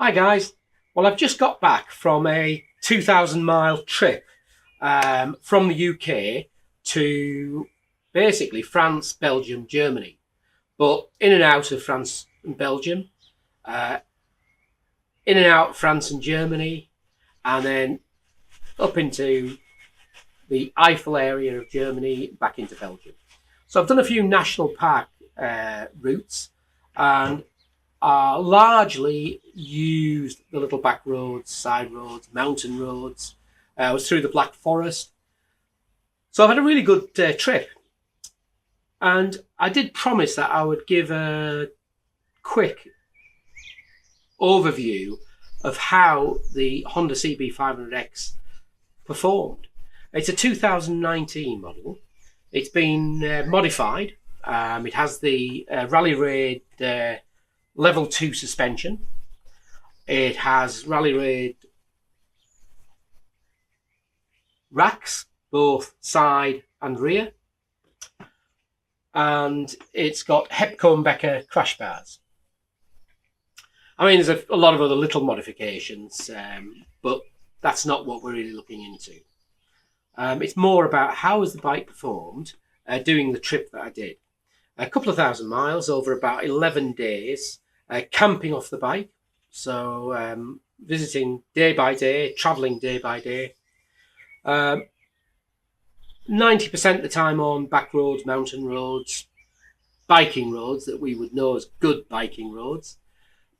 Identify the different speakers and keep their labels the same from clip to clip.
Speaker 1: Hi guys, well I've just got back from a 2,000-mile trip from the UK to basically France, Belgium, Germany, but in and out of France and Belgium, uh, in and out of France and Germany, and then up into the Eiffel area of Germany, back into Belgium. So I've done a few national park routes, and largely used the little back roads, side roads, mountain roads. I was through the Black Forest. So I've had a really good trip. And I did promise that I would give a quick overview of how the Honda CB500X performed. It's a 2019 model. It's been modified. It has the Rally Raid Level 2 suspension. It has Rally Raid racks, both side and rear. And it's got Hepco and Becker crash bars. I mean, there's a lot of other little modifications, but that's not what we're really looking into. It's more about how has the bike performed doing the trip that I did. A couple of thousand miles over about 11 days, camping off the bike. So visiting day by day, travelling day by day. 90% of the time on back roads, mountain roads, biking roads that we would know as good biking roads.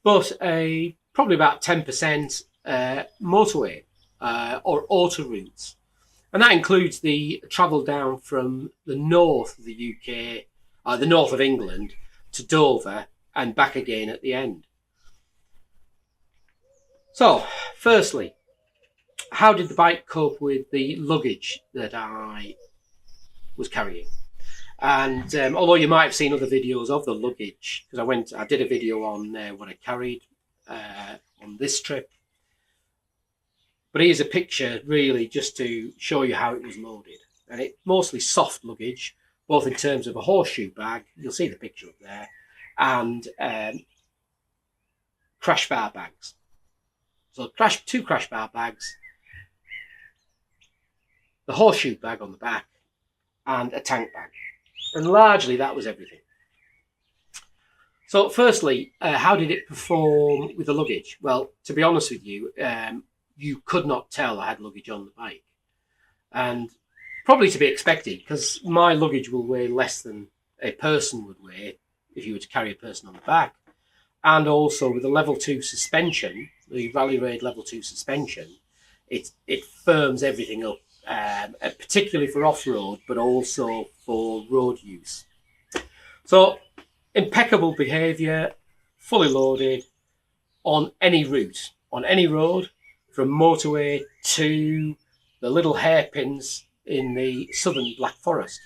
Speaker 1: But probably about 10% motorway or auto routes. And that includes the travel down from the north of the UK, the north of England, to Dover and back again at the end. So, firstly, how did the bike cope with the luggage that I was carrying? And although you might have seen other videos of the luggage, because I did a video on what I carried on this trip. But here's a picture really just to show you how it was loaded. And it's mostly soft luggage, both in terms of a horseshoe bag, you'll see the picture up there, and crash bar bags. So two crash bar bags, the horseshoe bag on the back, and a tank bag. And largely that was everything. So firstly, how did it perform with the luggage? Well, to be honest with you, you could not tell I had luggage on the bike. And probably to be expected, because my luggage will weigh less than a person would weigh if you were to carry a person on the back. And also with the level 2 suspension, the Rally Raid level 2 suspension, it firms everything up, particularly for off-road, but also for road use. So impeccable behaviour, fully loaded on any route, on any road, from motorway to the little hairpins in the southern Black Forest.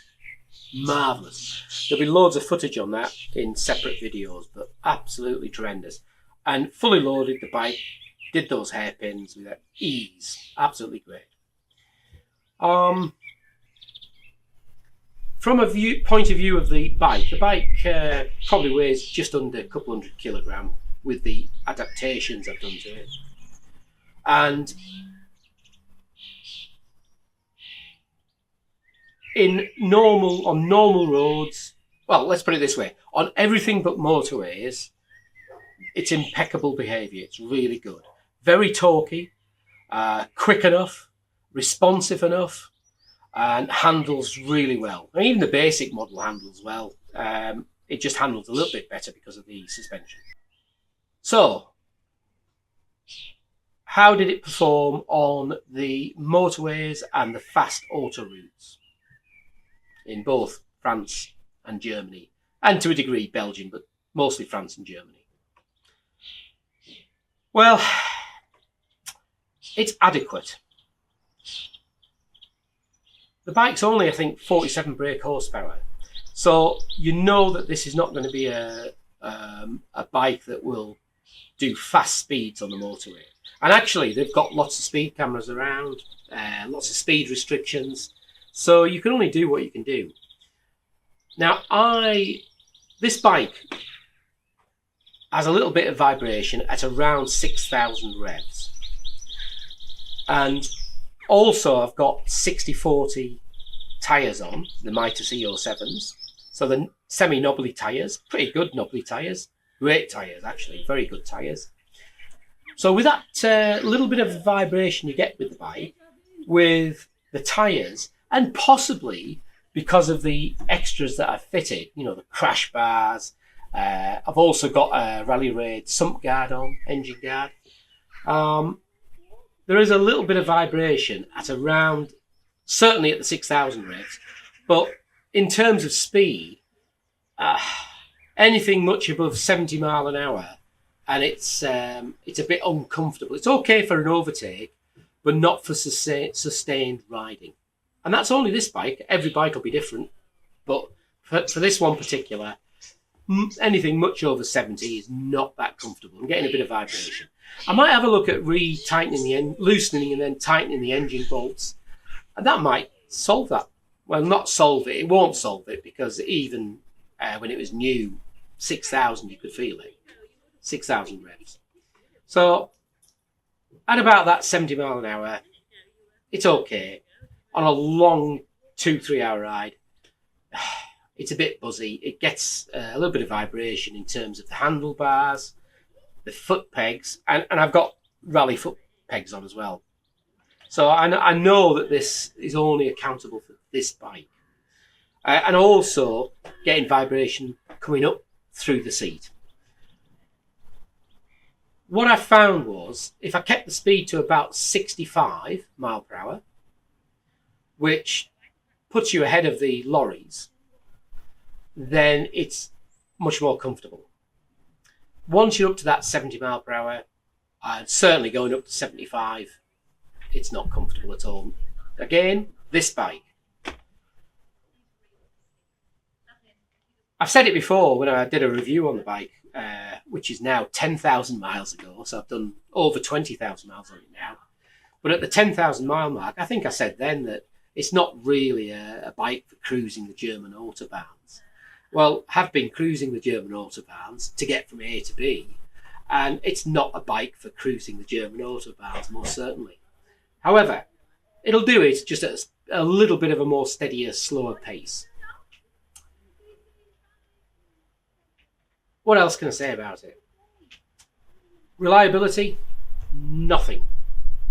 Speaker 1: Marvellous. There'll be loads of footage on that in separate videos, but absolutely tremendous. And fully loaded, the bike did those hairpins with ease. Absolutely great. From a point of view of the bike probably weighs just under a couple hundred kilograms with the adaptations I've done to it. And on normal roads, well, let's put it this way, on everything but motorways, it's impeccable behaviour. It's really good. Very talky, quick enough, responsive enough, and handles really well. And even the basic model handles well. It just handles a little bit better because of the suspension. So, how did it perform on the motorways and the fast auto routes in both France and Germany, and to a degree Belgium, but mostly France and Germany? Well, it's adequate. The bike's only, I think, 47 brake horsepower. So you know that this is not going to be a bike that will do fast speeds on the motorway. And actually, they've got lots of speed cameras around, lots of speed restrictions. So you can only do what you can do. Now, this bike has a little bit of vibration at around 6,000 revs. And also I've got 60/40 tyres on, the Mitas EO7s. So the semi-knobbly tyres, pretty good knobbly tyres. Great tyres, actually, very good tyres. So with that little bit of vibration you get with the bike, with the tyres, and possibly because of the extras that I've fitted, you know, the crash bars, I've also got a Rally Raid sump guard on, engine guard. There is a little bit of vibration at around, certainly at the 6,000 revs, but in terms of speed, anything much above 70 mile an hour, and it's a bit uncomfortable. It's okay for an overtake, but not for sustained riding. And that's only this bike. Every bike will be different, but for this one particular, anything much over 70 is not that comfortable. I'm getting a bit of vibration. I might have a look at tightening loosening and then tightening the engine bolts, and that might solve that. Well, not solve it. It won't solve it, because even when it was new, 6,000, you could feel it. 6,000 revs. So at about that 70 mile an hour, it's okay. On a long 2-3 hour ride, it's a bit buzzy. It gets a little bit of vibration in terms of the handlebars, the foot pegs, and I've got rally foot pegs on as well. So I know that this is only accountable for this bike. And also getting vibration coming up through the seat. What I found was, if I kept the speed to about 65 mile per hour, which puts you ahead of the lorries, then it's much more comfortable. Once you're up to that 70 mile per hour, and certainly going up to 75, it's not comfortable at all. Again, this bike. I've said it before when I did a review on the bike, which is now 10,000 miles ago, so I've done over 20,000 miles on it now. But at the 10,000 mile mark, I think I said then that it's not really a bike for cruising the German autobahns. Well, have been cruising the German autobahns to get from A to B, and it's not a bike for cruising the German autobahns, most certainly. However, it'll do it just at a little bit of a more steadier, slower pace. What else can I say about it? Reliability, nothing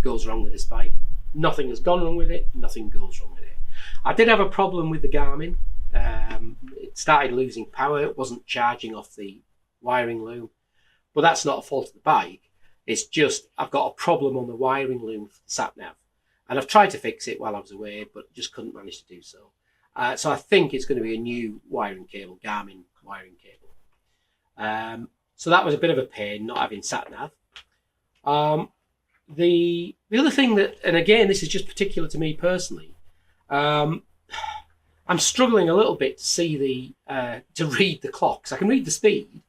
Speaker 1: goes wrong with this bike. Nothing has gone wrong with it, nothing goes wrong with it. I did have a problem with the Garmin. It started losing power, it wasn't charging off the wiring loom. But that's not a fault of the bike. It's just I've got a problem on the wiring loom for the sat-nav. And I've tried to fix it while I was away, but just couldn't manage to do so. So I think it's going to be a new wiring cable, Garmin wiring cable. So that was a bit of a pain, not having sat-nav. The other thing that, and again, this is just particular to me personally, I'm struggling a little bit to see to read the clocks. I can read the speed,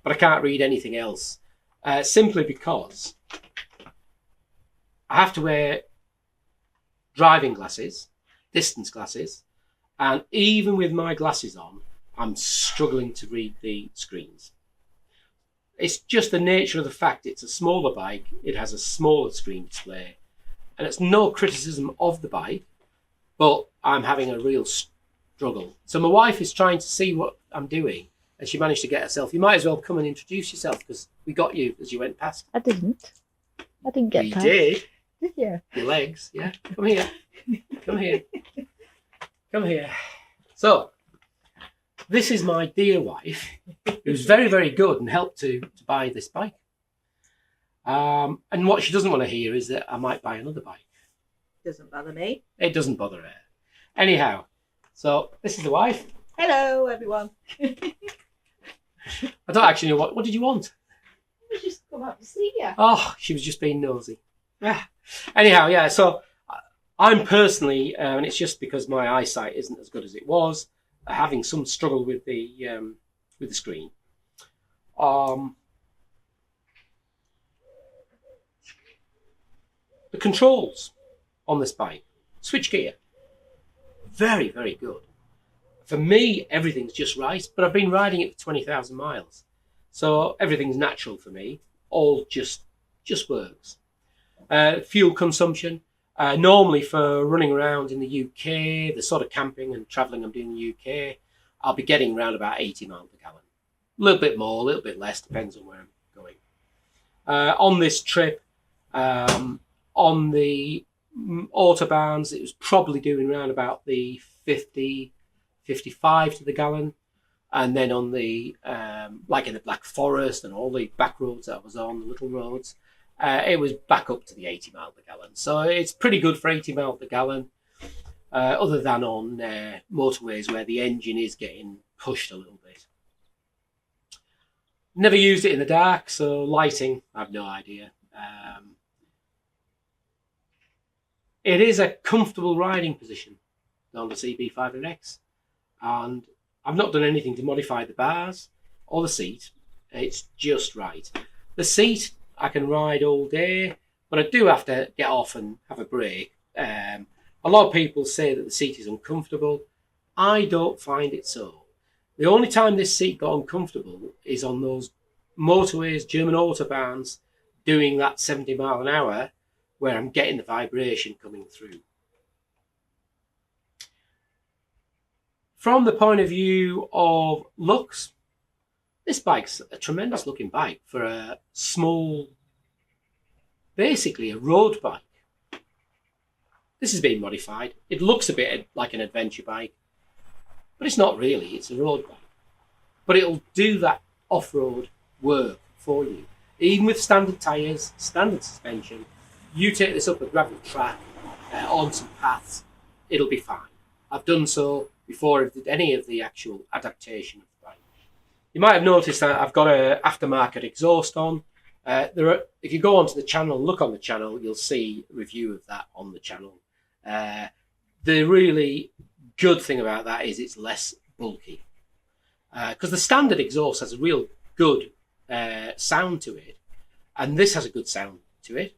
Speaker 1: but I can't read anything else, simply because I have to wear driving glasses, distance glasses, and even with my glasses on, I'm struggling to read the screens. It's just the nature of the fact it's a smaller bike, it has a smaller screen display, and it's no criticism of the bike, but I'm having a real struggle. So my wife is trying to see what I'm doing, and she managed to get herself. You might as well come and introduce yourself, because we got you as you went past.
Speaker 2: I didn't get
Speaker 1: You
Speaker 2: past.
Speaker 1: did.
Speaker 2: Yeah.
Speaker 1: Your legs, yeah. Come here. Come here. Come here. So, this is my dear wife, who's very, very good and helped to buy this bike. And what she doesn't want to hear is that I might buy another bike.
Speaker 3: Doesn't bother me.
Speaker 1: It doesn't bother her. Anyhow, so this is the wife.
Speaker 3: Hello, everyone.
Speaker 1: I don't actually know what did you want?
Speaker 3: I just come out to see you.
Speaker 1: Oh, she was just being nosy. Yeah. Anyhow, yeah, so I'm personally, and it's just because my eyesight isn't as good as it was, having some struggle with the screen. The controls on this bike, switch gear, very, very good. For me, everything's just right, but I've been riding it for 20,000 miles. So everything's natural for me. All just works. Fuel consumption. Normally for running around in the UK, the sort of camping and travelling I'm doing in the UK, I'll be getting around about 80 miles per gallon. A little bit more, a little bit less, depends on where I'm going. On this trip, on the autobahns, it was probably doing around about the 50, 55 to the gallon. And then on the, like in the Black Forest and all the back roads that I was on, the little roads, it was back up to the 80 mile per gallon. So it's pretty good for 80 mile per gallon, other than on motorways where the engine is getting pushed a little bit. Never used it in the dark, so lighting, I have no idea. It is a comfortable riding position on the CB500X, and I've not done anything to modify the bars or the seat. It's just right. The seat, I can ride all day, but I do have to get off and have a break. A lot of people say that the seat is uncomfortable. I don't find it so. The only time this seat got uncomfortable is on those motorways, German autobahns, doing that 70 mile an hour, where I'm getting the vibration coming through. From the point of view of looks, this bike's a tremendous looking bike for a small, basically a road bike. This has been modified. It looks a bit like an adventure bike, but it's not really, it's a road bike. But it'll do that off-road work for you. Even with standard tyres, standard suspension, you take this up a gravel track, on some paths, it'll be fine. I've done so before I did any of the actual adaptation of the bike. You might have noticed that I've got an aftermarket exhaust on. If you go onto the channel and look on the channel, you'll see a review of that on the channel. The really good thing about that is it's less bulky. Because the standard exhaust has a real good sound to it, and this has a good sound to it,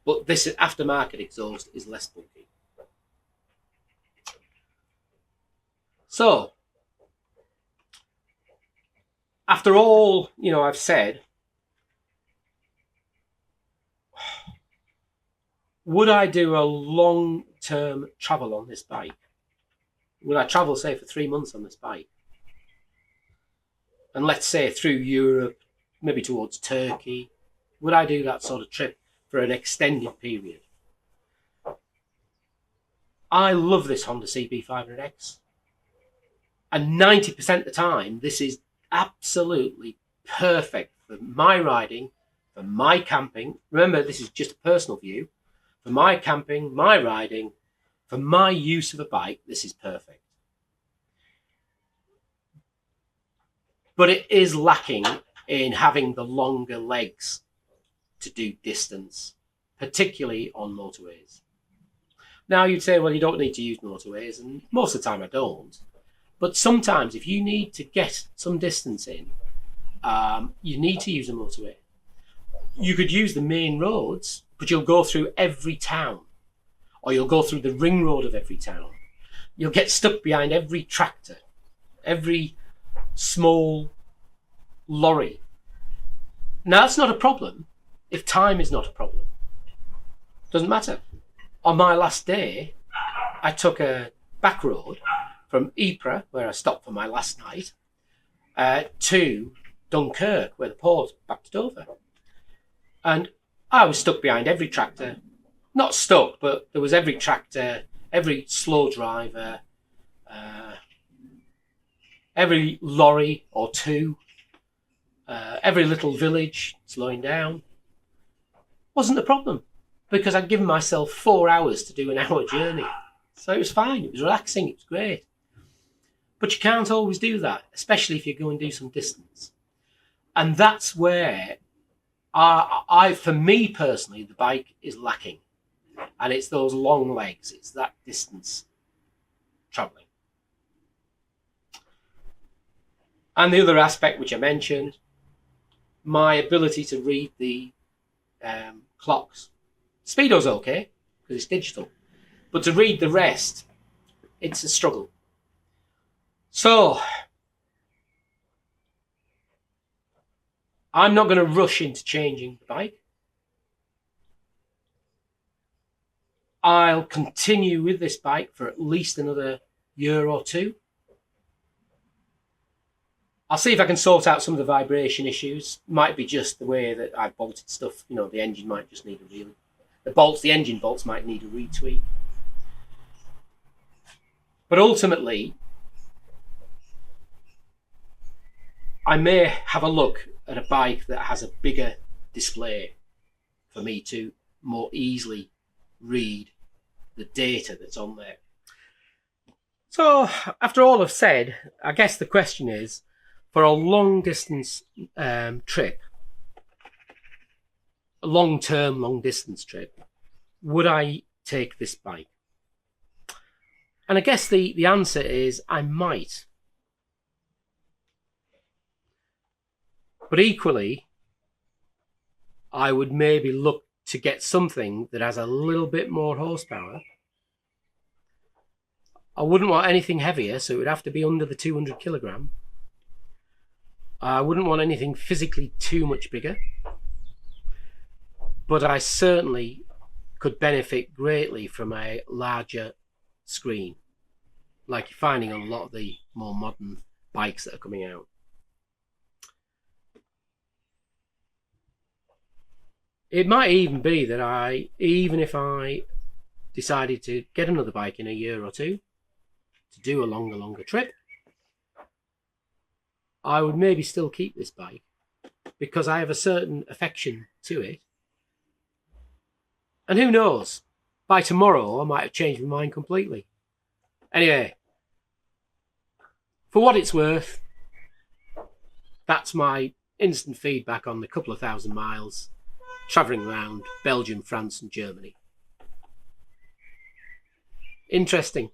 Speaker 1: but this aftermarket exhaust is less bulky. So, after all, I've said, would I do a long-term travel on this bike? Would I travel, say, for 3 months on this bike? And let's say through Europe, maybe towards Turkey, would I do that sort of trip for an extended period? I love this Honda CB500X. And 90% of the time, this is absolutely perfect for my riding, for my camping. Remember, this is just a personal view. For my camping, my riding, for my use of a bike, this is perfect. But it is lacking in having the longer legs to do distance, particularly on motorways. Now you'd say, well, you don't need to use motorways, and most of the time I don't. But sometimes if you need to get some distance in, you need to use a motorway. You could use the main roads, but you'll go through every town, or you'll go through the ring road of every town. You'll get stuck behind every tractor, every small lorry. Now that's not a problem if time is not a problem. Doesn't matter. On my last day, I took a back road from Ypres, where I stopped for my last night, to Dunkirk, where the port back to Dover. And I was stuck behind every tractor. Not stuck, but there was every tractor, every slow driver, every lorry or two, every little village slowing down. Wasn't a problem, because I'd given myself 4 hours to do an hour journey. So it was fine, it was relaxing, it was great. But you can't always do that, especially if you go and do some distance. And that's where, for me personally, the bike is lacking. And it's those long legs, it's that distance travelling. And the other aspect which I mentioned, my ability to read the clocks. Speedo's okay, because it's digital. But to read the rest, it's a struggle. So, I'm not going to rush into changing the bike. I'll continue with this bike for at least another year or two. I'll see if I can sort out some of the vibration issues. Might be just the way that I've bolted stuff. You know, the engine might just need a the engine bolts might need a retweak. But ultimately, I may have a look at a bike that has a bigger display for me to more easily read the data that's on there. So, after all I've said, I guess the question is, for a long distance trip, a long-term, long-distance trip, would I take this bike? And I guess the answer is I might. But equally, I would maybe look to get something that has a little bit more horsepower. I wouldn't want anything heavier, so it would have to be under the 200 kilogram. I wouldn't want anything physically too much bigger. But I certainly could benefit greatly from a larger screen, like you're finding on a lot of the more modern bikes that are coming out. It might even be that even if I decided to get another bike in a year or two to do a longer trip, I would maybe still keep this bike because I have a certain affection to it. And who knows, by tomorrow I might have changed my mind completely. Anyway, for what it's worth, that's my instant feedback on the couple of thousand miles travelling around Belgium, France and Germany. Interesting.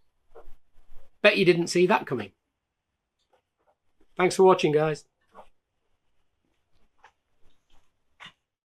Speaker 1: Bet you didn't see that coming. Thanks for watching, guys.